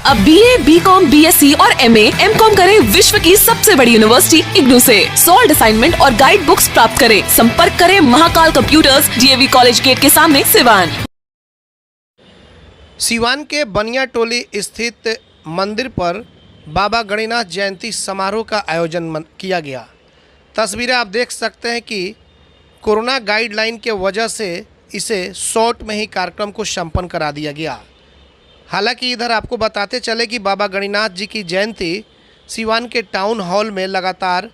अब BA, BCom, BSc और MA, MCom करें विश्व की सबसे बड़ी यूनिवर्सिटी इग्नू से। सॉल्ड असाइनमेंट और गाइड बुक्स प्राप्त करें। संपर्क करें Mahakal computers, DAV college gate के सामने, सिवान। सिवान के बनियाटोली स्थित मंदिर पर बाबा गणिनाथ जयंती समारोह का आयोजन किया गया। तस्वीरें आप देख सकते हैं कि कोरोना गाइडलाइन के वजह से इसे शॉर्ट में ही कार्यक्रम को संपन्न करा दिया गया। हालांकि इधर आपको बताते चले कि बाबा गणिनाथ जी की जयंती सिवान के टाउन हॉल में लगातार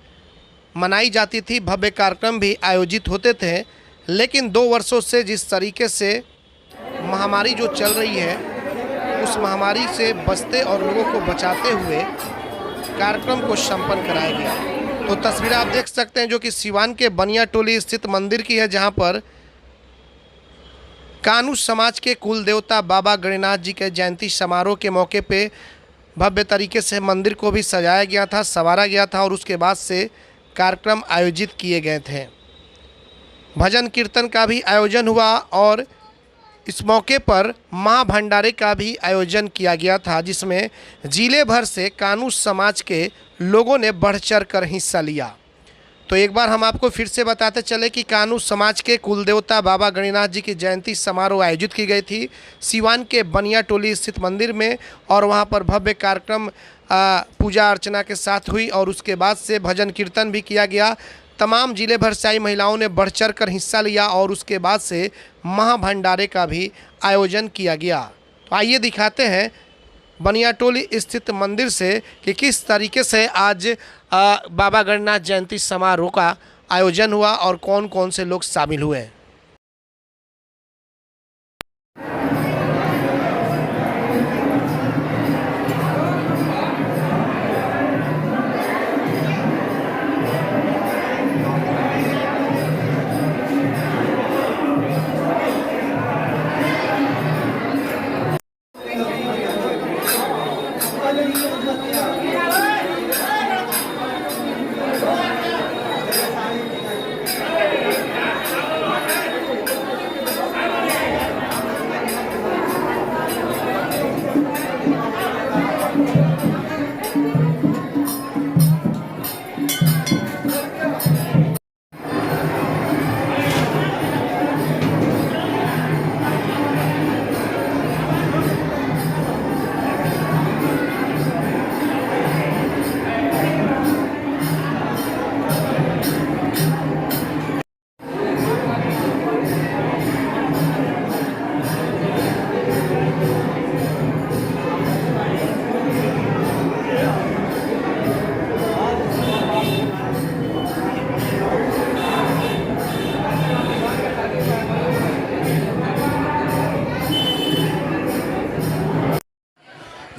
मनाई जाती थी। भव्य कार्यक्रम भी आयोजित होते थे, लेकिन 2 वर्षों से जिस तरीके से महामारी जो चल रही है, उस महामारी से बचते और लोगों को बचाते हुए कार्यक्रम को संपन्न कराया गया। तो तस्वीरें आप देख सकते हैं जो कि सिवान के बनियाटोली स्थित मंदिर की है, जहां पर कानू समाज के कुल देवता बाबा गणिनाथ जी के जयंती समारोह के मौके पे भव्य तरीके से मंदिर को भी सजाया गया था, संवारा गया था और उसके बाद से कार्यक्रम आयोजित किए गए थे। भजन कीर्तन का भी आयोजन हुआ और इस मौके पर महाभंडारे का भी आयोजन किया गया था, जिसमें जिले भर से कानू समाज के लोगों ने बढ़ चढ़ कर हिस्सा लिया। तो एक बार हम आपको फिर से बताते चले कि कानू समाज के कुलदेवता बाबा गणिनाथ जी की जयंती समारोह आयोजित की गई थी सिवान के बनियाटोली स्थित मंदिर में, और वहां पर भव्य कार्यक्रम पूजा अर्चना के साथ हुई और उसके बाद से भजन कीर्तन भी किया गया। तमाम जिले भर से आई महिलाओं ने बढ़ चढ़ कर हिस्सा लिया और उसके बाद से महाभंडारे का भी आयोजन किया गया। तो आइए दिखाते हैं बनियाटोली स्थित मंदिर से कि किस तरीके से आज बाबा गणिनाथ जयंती समारोह का आयोजन हुआ और कौन कौन से लोग शामिल हुए।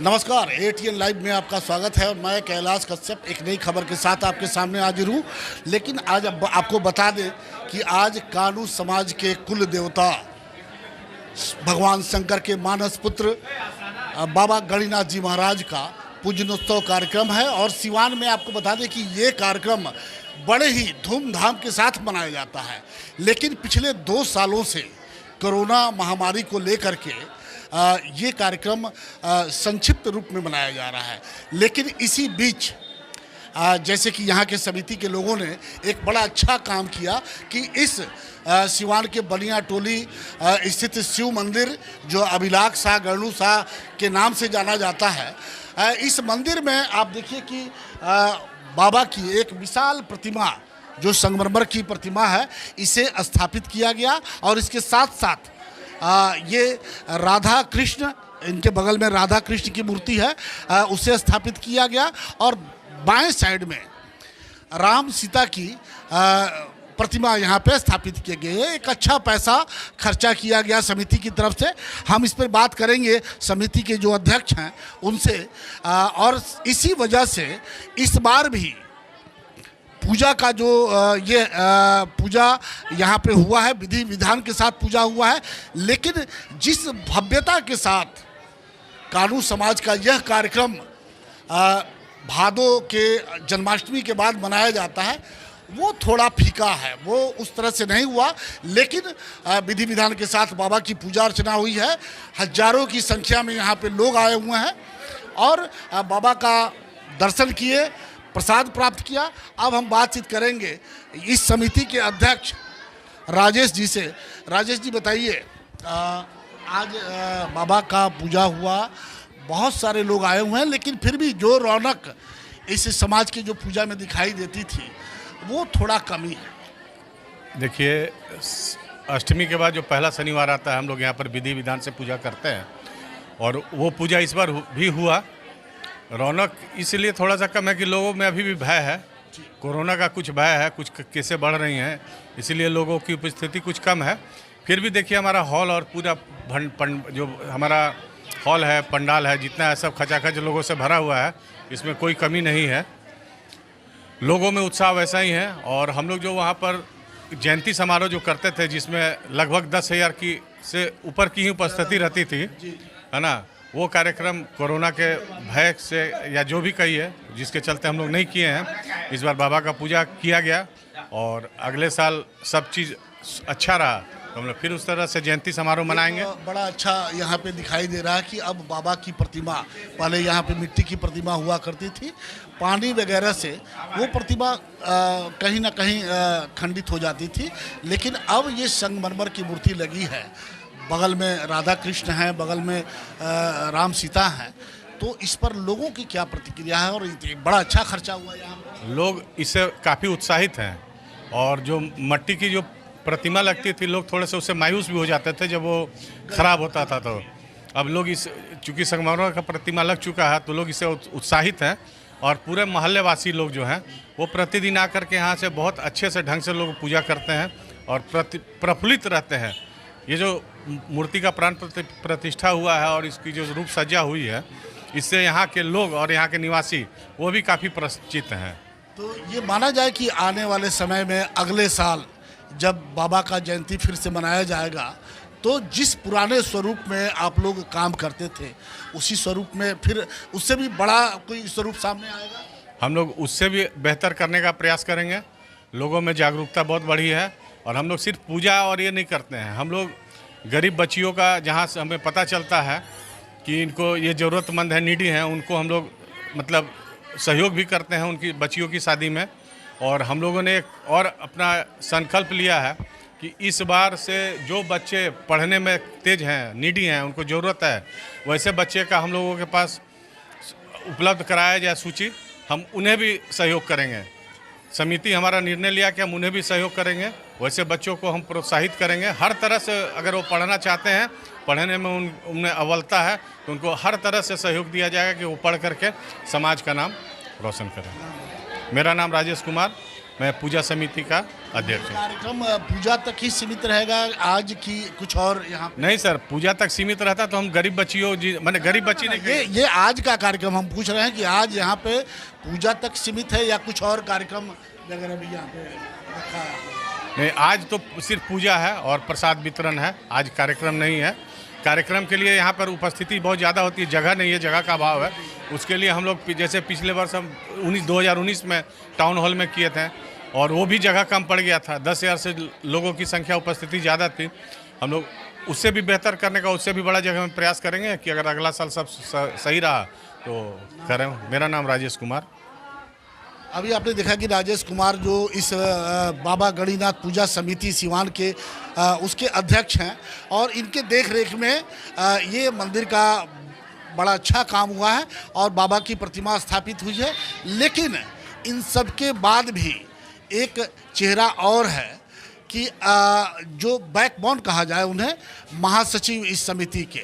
नमस्कार, ATN लाइव में आपका स्वागत है और मैं कैलाश कश्यप एक नई खबर के साथ आपके सामने हाजिर हूँ। लेकिन आज आपको बता दें कि आज कानू समाज के कुल देवता भगवान शंकर के मानस पुत्र बाबा गणिनाथ जी महाराज का पूजनोत्सव कार्यक्रम है और सिवान में आपको बता दें कि ये कार्यक्रम बड़े ही धूमधाम के साथ मनाया जाता है। लेकिन पिछले 2 सालों से कोरोना महामारी को लेकर के ये कार्यक्रम संक्षिप्त रूप में मनाया जा रहा है। लेकिन इसी बीच जैसे कि यहाँ के समिति के लोगों ने एक बड़ा अच्छा काम किया कि इस सिवान के बनियाटोली स्थित शिव मंदिर जो अभिलाख शाह गणू शाह के नाम से जाना जाता है, इस मंदिर में आप देखिए कि बाबा की एक विशाल प्रतिमा जो संगमरमर की प्रतिमा है, इसे स्थापित किया गया और इसके साथ साथ ये राधा कृष्ण, इनके बगल में राधा कृष्ण की मूर्ति है, उसे स्थापित किया गया और बाएं साइड में राम सीता की प्रतिमा यहाँ पे स्थापित किए गए हैं। एक अच्छा पैसा खर्चा किया गया समिति की तरफ से। हम इस पर बात करेंगे समिति के जो अध्यक्ष हैं उनसे, और इसी वजह से इस बार भी पूजा का जो ये पूजा यहाँ पे हुआ है, विधि विधान के साथ पूजा हुआ है। लेकिन जिस भव्यता के साथ कानू समाज का यह कार्यक्रम भादो के जन्माष्टमी के बाद मनाया जाता है, वो थोड़ा फीका है, वो उस तरह से नहीं हुआ। लेकिन विधि विधान के साथ बाबा की पूजा अर्चना हुई है। हजारों की संख्या में यहाँ पे लोग आए हुए हैं और बाबा का दर्शन किए, प्रसाद प्राप्त किया। अब हम बातचीत करेंगे इस समिति के अध्यक्ष राजेश जी से। राजेश जी बताइए, आज बाबा का पूजा हुआ, बहुत सारे लोग आए हुए हैं, लेकिन फिर भी जो रौनक इस समाज की जो पूजा में दिखाई देती थी वो थोड़ा कमी है। देखिए, अष्टमी के बाद जो पहला शनिवार आता है हम लोग यहाँ पर विधि विधान से पूजा करते हैं और वो पूजा इस बार भी हुआ। रौनक इसलिए थोड़ा सा कम है कि लोगों में अभी भी भय है, कोरोना का कुछ भय है, कुछ केसें बढ़ रही हैं, इसलिए लोगों की उपस्थिति कुछ कम है। फिर भी देखिए हमारा हॉल और पूरा जो हमारा हॉल है, पंडाल है, जितना है सब खचाखच लोगों से भरा हुआ है, इसमें कोई कमी नहीं है। लोगों में उत्साह वैसा ही है। और हम लोग जो वहाँ पर जयंती समारोह जो करते थे जिसमें लगभग 10,000 की से ऊपर की ही उपस्थिति रहती थी, है ना, वो कार्यक्रम कोरोना के भय से या जो भी कही है जिसके चलते हम लोग नहीं किए हैं। इस बार बाबा का पूजा किया गया और अगले साल सब चीज़ अच्छा रहा तो हम लोग फिर उस तरह से जयंती समारोह मनाएंगे। बड़ा अच्छा यहाँ पे दिखाई दे रहा है कि अब बाबा की प्रतिमा, पहले यहाँ पे मिट्टी की प्रतिमा हुआ करती थी, पानी वगैरह से वो प्रतिमा कहीं ना कहीं खंडित हो जाती थी, लेकिन अब ये संगमरमर की मूर्ति लगी है। बगल में राधा कृष्ण हैं, बगल में राम सीता हैं, तो इस पर लोगों की क्या प्रतिक्रिया है? और बड़ा अच्छा खर्चा हुआ यहाँ पर, लोग इससे काफ़ी उत्साहित हैं। और जो मट्टी की जो प्रतिमा लगती थी, लोग थोड़े से उससे मायूस भी हो जाते थे जब वो ख़राब होता था। तो अब लोग चूँकि संगमरमर का प्रतिमा लग चुका है तो लोग इससे उत्साहित हैं। और पूरे मोहल्ले वासी लोग जो हैं वो प्रतिदिन आकर के यहाँ से बहुत अच्छे से ढंग से लोग पूजा करते हैं और प्रफुल्लित रहते हैं। ये जो मूर्ति का प्राण प्रतिष्ठा हुआ है और इसकी जो रूप सज्जा हुई है, इससे यहाँ के लोग और यहाँ के निवासी वो भी काफ़ी परिचित हैं। तो ये माना जाए कि आने वाले समय में अगले साल जब बाबा का जयंती फिर से मनाया जाएगा तो जिस पुराने स्वरूप में आप लोग काम करते थे उसी स्वरूप में फिर उससे भी बड़ा कोई स्वरूप सामने आएगा? हम लोग उससे भी बेहतर करने का प्रयास करेंगे। लोगों में जागरूकता बहुत बढ़ी है और हम लोग सिर्फ पूजा और ये नहीं करते हैं। हम लोग गरीब बच्चियों का, जहाँ से हमें पता चलता है कि इनको ये ज़रूरतमंद है, नीडी हैं, उनको हम लोग मतलब सहयोग भी करते हैं उनकी बच्चियों की शादी में। और हम लोगों ने एक और अपना संकल्प लिया है कि इस बार से जो बच्चे पढ़ने में तेज हैं, नीडी हैं, उनको ज़रूरत है, वैसे बच्चे का हम लोगों के पास उपलब्ध कराया जाए सूची, हम उन्हें भी सहयोग करेंगे। समिति हमारा निर्णय लिया कि हम उन्हें भी सहयोग करेंगे, वैसे बच्चों को हम प्रोत्साहित करेंगे हर तरह से। अगर वो पढ़ना चाहते हैं, पढ़ने में उनमें अव्वलता है, तो उनको हर तरह से सहयोग दिया जाएगा कि वो पढ़ करके समाज का नाम रोशन करें। मेरा नाम राजेश कुमार, मैं पूजा समिति का अध्यक्ष हूँ। कार्यक्रम पूजा तक ही सीमित रहेगा आज की कुछ और यहाँ? नहीं सर, पूजा तक सीमित रहता तो हम गरीब बच्चियों मैंने गरीब बच्ची नहीं। ये आज का कार्यक्रम हम पूछ रहे हैं कि आज यहाँ पे पूजा तक सीमित है या कुछ और कार्यक्रम वगैरह भी यहाँ पे रखा है? नहीं, आज तो सिर्फ पूजा है और प्रसाद वितरण है, आज कार्यक्रम नहीं है। कार्यक्रम के लिए यहाँ पर उपस्थिति बहुत ज़्यादा होती है, जगह नहीं है, जगह का अभाव है। उसके लिए हम लोग जैसे पिछले वर्ष हम 2019 में टाउन हॉल में किए थे और वो भी जगह कम पड़ गया था, 10,000 से लोगों की संख्या उपस्थिति ज़्यादा थी। हम लोग उससे भी बेहतर करने का, उससे भी बड़ा जगह में प्रयास करेंगे कि अगर अगला साल सब सही रहा तो करें। मेरा नाम राजेश कुमार। अभी आपने देखा कि राजेश कुमार जो इस बाबा गणिनाथ पूजा समिति सिवान के उसके अध्यक्ष हैं और इनके देख रेख में ये मंदिर का बड़ा अच्छा काम हुआ है और बाबा की प्रतिमा स्थापित हुई है। लेकिन इन सब के बाद भी एक चेहरा और है कि जो बैकबोन कहा जाए उन्हें, महासचिव इस समिति के,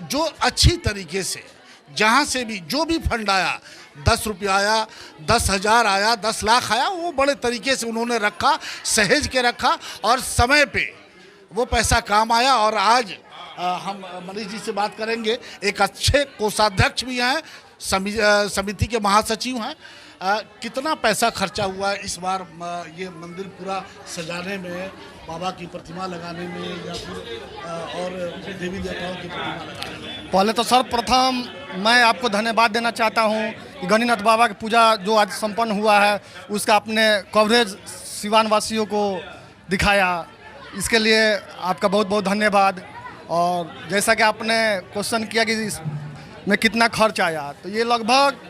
जो अच्छी तरीके से जहाँ से भी जो भी फंड आया, 10 रुपया आया, 10,000 आया, 10 लाख आया, वो बड़े तरीके से उन्होंने रखा, सहेज के रखा और समय पे वो पैसा काम आया। और आज हम मनीष जी से बात करेंगे, एक अच्छे कोषाध्यक्ष भी हैं, समिति के महासचिव हैं। कितना पैसा खर्चा हुआ इस बार ये मंदिर पूरा सजाने में, बाबा की प्रतिमा लगाने में या फिर और देवी देवताओं की प्रतिमा लगाने में? पहले तो सर्वप्रथम मैं आपको धन्यवाद देना चाहता हूँ कि गणिनाथ बाबा की पूजा जो आज संपन्न हुआ है उसका आपने कवरेज सिवान वासियों को दिखाया, इसके लिए आपका बहुत बहुत धन्यवाद। और जैसा कि आपने क्वेश्चन किया कि में कितना खर्च आया, तो ये लगभग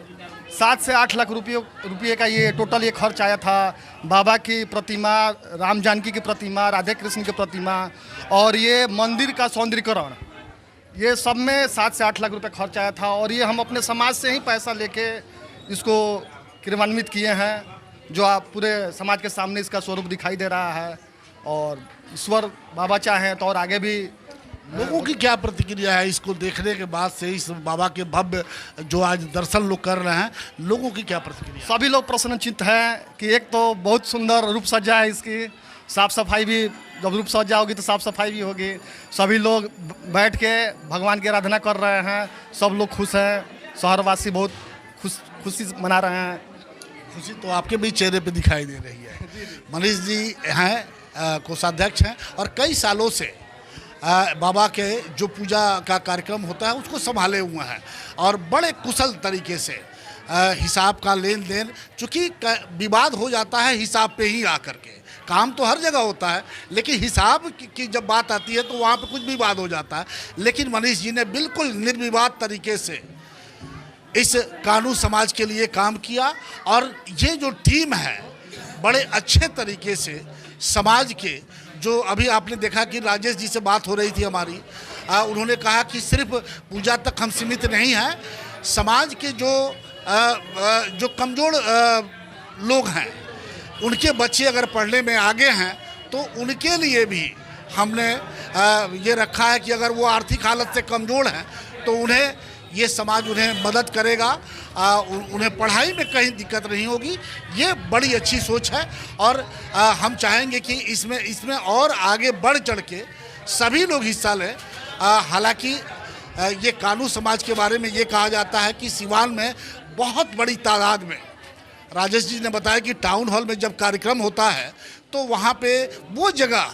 7 से 8 लाख रुपये का ये टोटल ये खर्च आया था। बाबा की प्रतिमा, राम जानकी की प्रतिमा, राधे कृष्ण की प्रतिमा और ये मंदिर का सौंदर्यीकरण, ये सब में 7 से 8 लाख रुपए खर्च आया था। और ये हम अपने समाज से ही पैसा लेके इसको क्रियान्वित किए हैं, जो आप पूरे समाज के सामने इसका स्वरूप दिखाई दे रहा है। और ईश्वर बाबा चाहें तो और आगे भी। लोगों की क्या प्रतिक्रिया है इसको देखने के बाद से, इस बाबा के भव्य जो आज दर्शन लोग कर रहे हैं, लोगों की क्या प्रतिक्रिया? सभी लोग प्रसन्नचित्त हैं कि एक तो बहुत सुंदर रूप सज्जा है इसकी, साफ सफाई भी, जब रूप सज्जा होगी तो साफ सफाई भी होगी। सभी लोग बैठ के भगवान की आराधना कर रहे हैं, सब लोग खुश हैं, शहरवासी बहुत खुशी मना रहे हैं। खुशी तो आपके भी चेहरे पे दिखाई दे रही है। मनीष जी हैं, कोषाध्यक्ष हैं और कई सालों से बाबा के जो पूजा का कार्यक्रम होता है उसको संभाले हुए हैं और बड़े कुशल तरीके से हिसाब का लेन देन, चूँकि विवाद हो जाता है हिसाब पे ही आकर के, काम तो हर जगह होता है लेकिन हिसाब की जब बात आती है तो वहाँ पे कुछ विवाद हो जाता है। लेकिन मनीष जी ने बिल्कुल निर्विवाद तरीके से इस कानू समाज के लिए काम किया और ये जो टीम है बड़े अच्छे तरीके से समाज के, जो अभी आपने देखा कि राजेश जी से बात हो रही थी हमारी, उन्होंने कहा कि सिर्फ पूजा तक हम सीमित नहीं हैं, समाज के जो कमज़ोर लोग हैं उनके बच्चे अगर पढ़ने में आगे हैं तो उनके लिए भी हमने ये रखा है कि अगर वो आर्थिक हालत से कमज़ोर हैं तो उन्हें ये समाज उन्हें मदद करेगा, उन्हें पढ़ाई में कहीं दिक्कत नहीं होगी। ये बड़ी अच्छी सोच है और हम चाहेंगे कि इसमें और आगे बढ़ चढ़ के सभी लोग हिस्सा लें। हालांकि ये कानू समाज के बारे में ये कहा जाता है कि सिवान में बहुत बड़ी तादाद में, राजेश जी ने बताया कि टाउन हॉल में जब कार्यक्रम होता है तो वहाँ पे वो जगह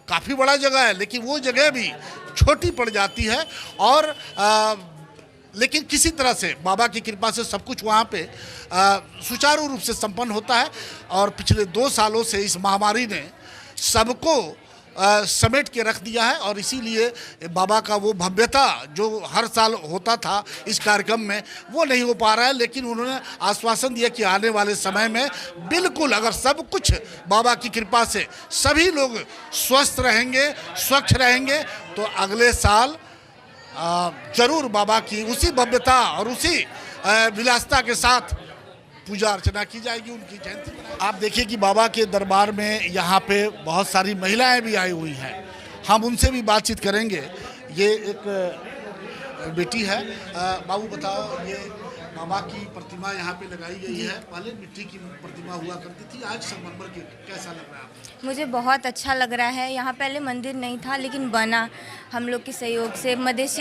काफ़ी बड़ा जगह है लेकिन वो जगह भी छोटी पड़ जाती है और लेकिन किसी तरह से बाबा की कृपा से सब कुछ वहाँ पे सुचारू रूप से संपन्न होता है। और पिछले 2 सालों से इस महामारी ने सबको समेट के रख दिया है और इसीलिए बाबा का वो भव्यता जो हर साल होता था इस कार्यक्रम में वो नहीं हो पा रहा है। लेकिन उन्होंने आश्वासन दिया कि आने वाले समय में बिल्कुल अगर सब कुछ बाबा की कृपा से सभी लोग स्वस्थ रहेंगे, स्वच्छ रहेंगे तो अगले साल जरूर बाबा की उसी भव्यता और उसी विलासिता के साथ पूजा अर्चना की जाएगी, उनकी जयंती मनाएंगे। आप देखिए कि बाबा के दरबार में यहाँ पे बहुत सारी महिलाएं भी आई हुई हैं, हम उनसे भी बातचीत करेंगे। ये एक बेटी है, बाबू बताओ, ये बाबा की प्रतिमा यहाँ पे लगाई गई है, पहले मिट्टी की प्रतिमा हुआ करती थी, आज संगमरमर की, कैसा लग रहा है आपको? मुझे बहुत अच्छा लग रहा है। यहाँ पहले मंदिर नहीं था लेकिन बना हम लोग के सहयोग से,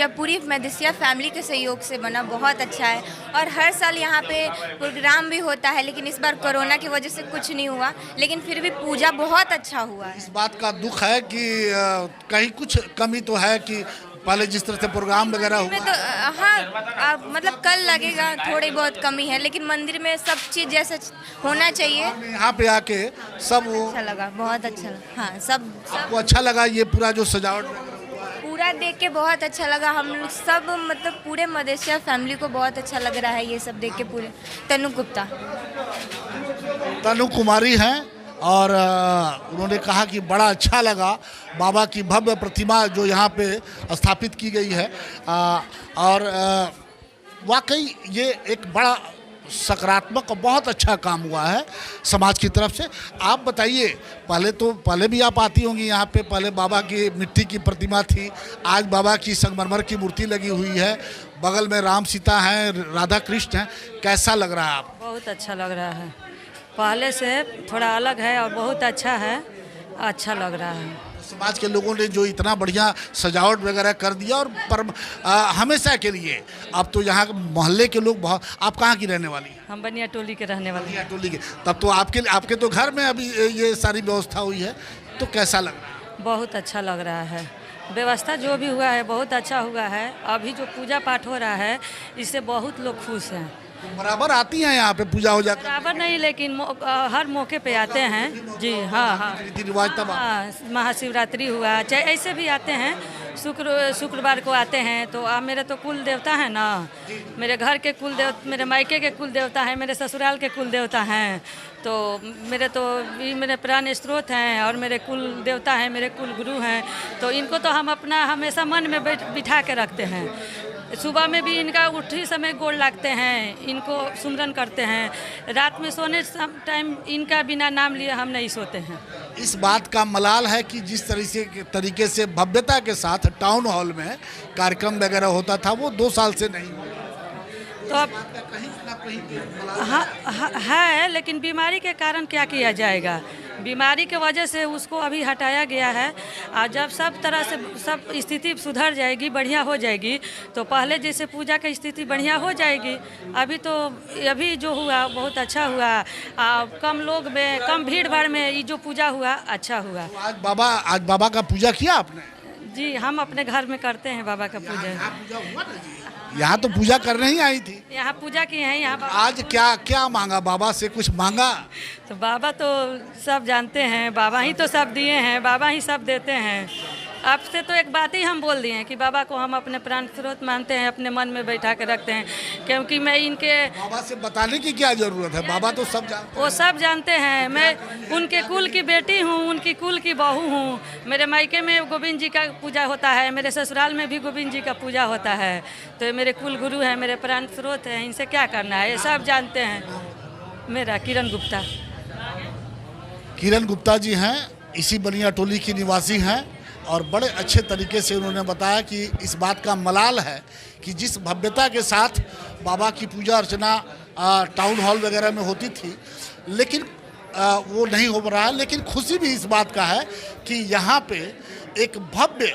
पूरी मदेशिया फैमिली के सहयोग से बना, बहुत अच्छा है। और हर साल यहाँ पे प्रोग्राम भी होता है लेकिन इस बार कोरोना की वजह से कुछ नहीं हुआ, लेकिन फिर भी पूजा बहुत अच्छा हुआ है। इस बात का दुख है कि कहीं कुछ कमी तो है कि पहले जिस तरह से प्रोग्राम वगैरह हुआ तो हाँ, मतलब कल लगेगा, थोड़ी बहुत कमी है लेकिन मंदिर में सब चीज़ जैसे होना चाहिए। यहाँ पे आके सब वो अच्छा लगा, बहुत अच्छा लगा। हाँ, सब आपको अच्छा लगा ये पूरा जो सजावट पूरा देख के बहुत अच्छा लगा। हम लोग सब मतलब पूरे मदेशिया फैमिली को बहुत अच्छा लग रहा है ये सब देख के। पूरे तनु गुप्ता, तनु कुमारी हैं और उन्होंने कहा कि बड़ा अच्छा लगा बाबा की भव्य प्रतिमा जो यहाँ पे स्थापित की गई है और वाकई ये एक बड़ा सकारात्मक और बहुत अच्छा काम हुआ है समाज की तरफ से। आप बताइए, पहले भी आप आती होंगी यहाँ पे, पहले बाबा की मिट्टी की प्रतिमा थी, आज बाबा की संगमरमर की मूर्ति लगी हुई है, बगल में राम सीता हैं, राधा कृष्ण हैं, कैसा लग रहा है आपको? बहुत अच्छा लग रहा है, पहले से थोड़ा अलग है और बहुत अच्छा है, अच्छा लग रहा है। समाज के लोगों ने जो इतना बढ़िया सजावट वगैरह कर दिया और हमेशा के लिए, अब तो यहाँ मोहल्ले के लोग बहुत। आप कहाँ की रहने वाली हैं? हम बनिया टोली के रहने वाले हैं। टोली के, तब तो आपके तो घर में अभी ये सारी व्यवस्था हुई है, तो कैसा लग रहा है? बहुत अच्छा लग रहा है, व्यवस्था जो भी हुआ है बहुत अच्छा हुआ है। अभी जो पूजा पाठ हो रहा है इससे बहुत लोग खुश हैं। बराबर आती हैं यहाँ पे पूजा हो जाती है? बराबर नहीं लेकिन हर मौके पे आते हैं जी। हाँ हाँ, रीति रिवाज तब हाँ, महाशिवरात्रि हुआ चाहे ऐसे भी आते हैं शुक्रवार को आते हैं। तो आप मेरे तो कुल देवता हैं ना, मेरे घर के कुल देवता, मेरे मायके के कुल देवता हैं, मेरे ससुराल के कुल देवता हैं। तो मेरे प्राण स्रोत हैं और मेरे कुल देवता हैं, मेरे कुल गुरु हैं। तो इनको तो हम अपना हमेशा मन में बिठा के रखते हैं। सुबह में भी इनका उठी समय गोड़ लागते हैं, इनको सुमरन करते हैं। रात में सोने टाइम इनका बिना नाम लिए हम नहीं सोते हैं। इस बात का मलाल है कि जिस तरीके से भव्यता के साथ टाउन हॉल में कार्यक्रम वगैरह होता था वो 2 साल से नहीं हुआ। तो अब है, लेकिन बीमारी के कारण क्या किया जाएगा। बीमारी के वजह से उसको अभी हटाया गया है। और जब सब तरह से सब स्थिति सुधर जाएगी, बढ़िया हो जाएगी, तो पहले जैसे पूजा की स्थिति बढ़िया हो जाएगी। अभी जो हुआ बहुत अच्छा हुआ। कम लोग में, कम भीड़ भाड़ में ये जो पूजा हुआ अच्छा हुआ। तो आज बाबा का पूजा किया आपने? जी, हम अपने घर में करते हैं बाबा का पूजा। यहाँ तो पूजा करने ही आई थी। यहाँ पूजा की है। यहाँ आज क्या मांगा बाबा से? कुछ मांगा? तो बाबा तो सब जानते हैं, बाबा ही तो सब दिए हैं, बाबा ही सब देते हैं। आपसे तो एक बात ही हम बोल दिए हैं कि बाबा को हम अपने प्राण स्रोत मानते हैं, अपने मन में बैठा के रखते हैं। क्योंकि मैं इनके बाबा से बताने की क्या जरूरत है, बाबा तो सब जानते हैं। वो सब जानते हैं। मैं उनके कुल की बेटी हूँ, उनकी कुल की बहू हूँ। मेरे मायके में गोविंद जी का पूजा होता है, मेरे ससुराल में भी गोविंद जी का पूजा होता है। तो ये मेरे कुल गुरु हैं, मेरे प्राण स्रोत हैं, इनसे क्या करना है, ये सब जानते हैं। मेरा किरण गुप्ता जी हैं, इसी बनिया टोली की निवासी हैं और बड़े अच्छे तरीके से उन्होंने बताया कि इस बात का मलाल है कि जिस भव्यता के साथ बाबा की पूजा अर्चना टाउन हॉल वगैरह में होती थी, लेकिन वो नहीं हो रहा है। लेकिन खुशी भी इस बात का है कि यहाँ पे एक भव्य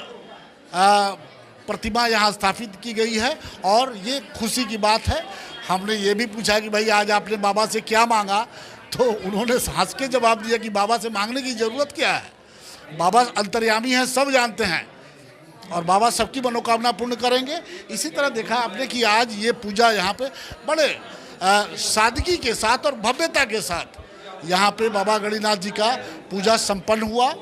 प्रतिमा यहाँ स्थापित की गई है और ये खुशी की बात है। हमने ये भी पूछा कि भाई आज आपने बाबा से क्या मांगा, तो उन्होंने हंस के जवाब दिया कि बाबा से मांगने की ज़रूरत क्या है, बाबा अंतर्यामी हैं, सब जानते हैं और बाबा सबकी मनोकामना पूर्ण करेंगे। इसी तरह देखा आपने कि आज ये पूजा यहाँ पे बड़े सादगी के साथ और भव्यता के साथ यहाँ पे बाबा गणिनाथ जी का पूजा संपन्न हुआ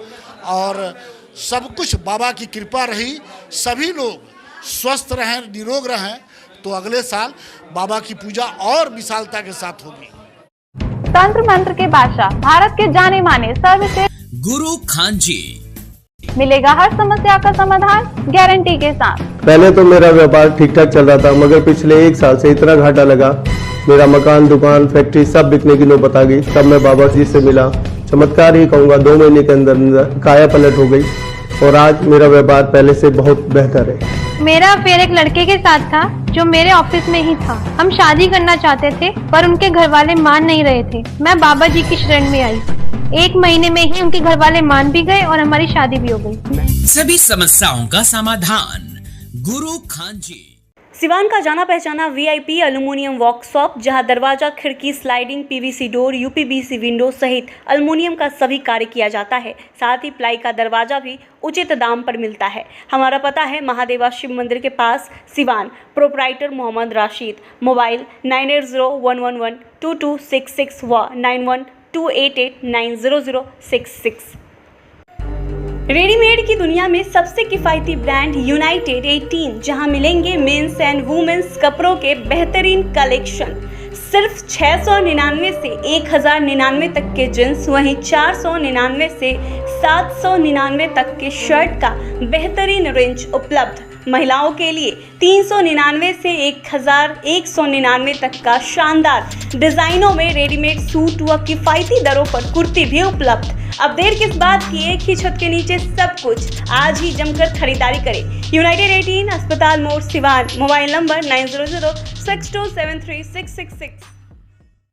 और सब कुछ बाबा की कृपा रही। सभी लोग स्वस्थ रहें, निरोग रहें, तो अगले साल बाबा की पूजा और विशालता के साथ होगी। तंत्र मंत्र के बादशाह, भारत के जाने माने सर्वश्रेष्ठ गुरु खान जी, मिलेगा हर समस्या का समाधान गारंटी के साथ। पहले तो मेरा व्यापार ठीक ठाक चल रहा था, मगर पिछले 1 साल से इतना घाटा लगा, मेरा मकान, दुकान, फैक्ट्री सब बिकने की नौबत आ गई। तब मैं बाबा जी से मिला, चमत्कार ही कहूँगा, 2 महीने के अंदर काया पलट हो गई और आज मेरा व्यापार पहले से बहुत बेहतर है। मेरा अफेयर एक लड़के के साथ था जो मेरे ऑफिस में ही था। हम शादी करना चाहते थे पर उनके घर वाले मान नहीं रहे थे। मैं बाबा जी की शरण में आई, 1 महीने में ही उनके घर वाले मान भी गए और हमारी शादी भी हो गई। सभी समस्याओं का समाधान गुरु खान जी। सिवान का जाना पहचाना VIP एल्युमिनियम वर्कशॉप, जहां दरवाजा, खिड़की, sliding, PVC door, UPVC window सहित एल्युमिनियम का सभी कार्य किया जाता है। साथ ही प्लाई का दरवाजा भी उचित दाम पर मिलता है। हमारा पता है महादेवा शिव मंदिर के पास, सिवान। प्रोप्राइटर मोहम्मद राशिद। मोबाइल 9801112266 व 9128890066। रेडीमेड की दुनिया में सबसे किफ़ायती ब्रांड यूनाइटेड 18, जहां मिलेंगे मेंस एंड वुमेन्स कपड़ों के बेहतरीन कलेक्शन। सिर्फ 699 से 1099 तक के जींस, वहीं 499 से 799 तक के शर्ट का बेहतरीन रेंज उपलब्ध। महिलाओं के लिए 399 से 1199 तक का शानदार डिजाइनों में रेडीमेड सूट व किफ़ायती दरों पर कुर्ती भी उपलब्ध। अब देर किस बात की, एक ही छत के नीचे सब कुछ। आज ही जमकर खरीदारी करें। यूनाइटेड 18, अस्पताल मोड़, सिवान। Mobile number 9006273666।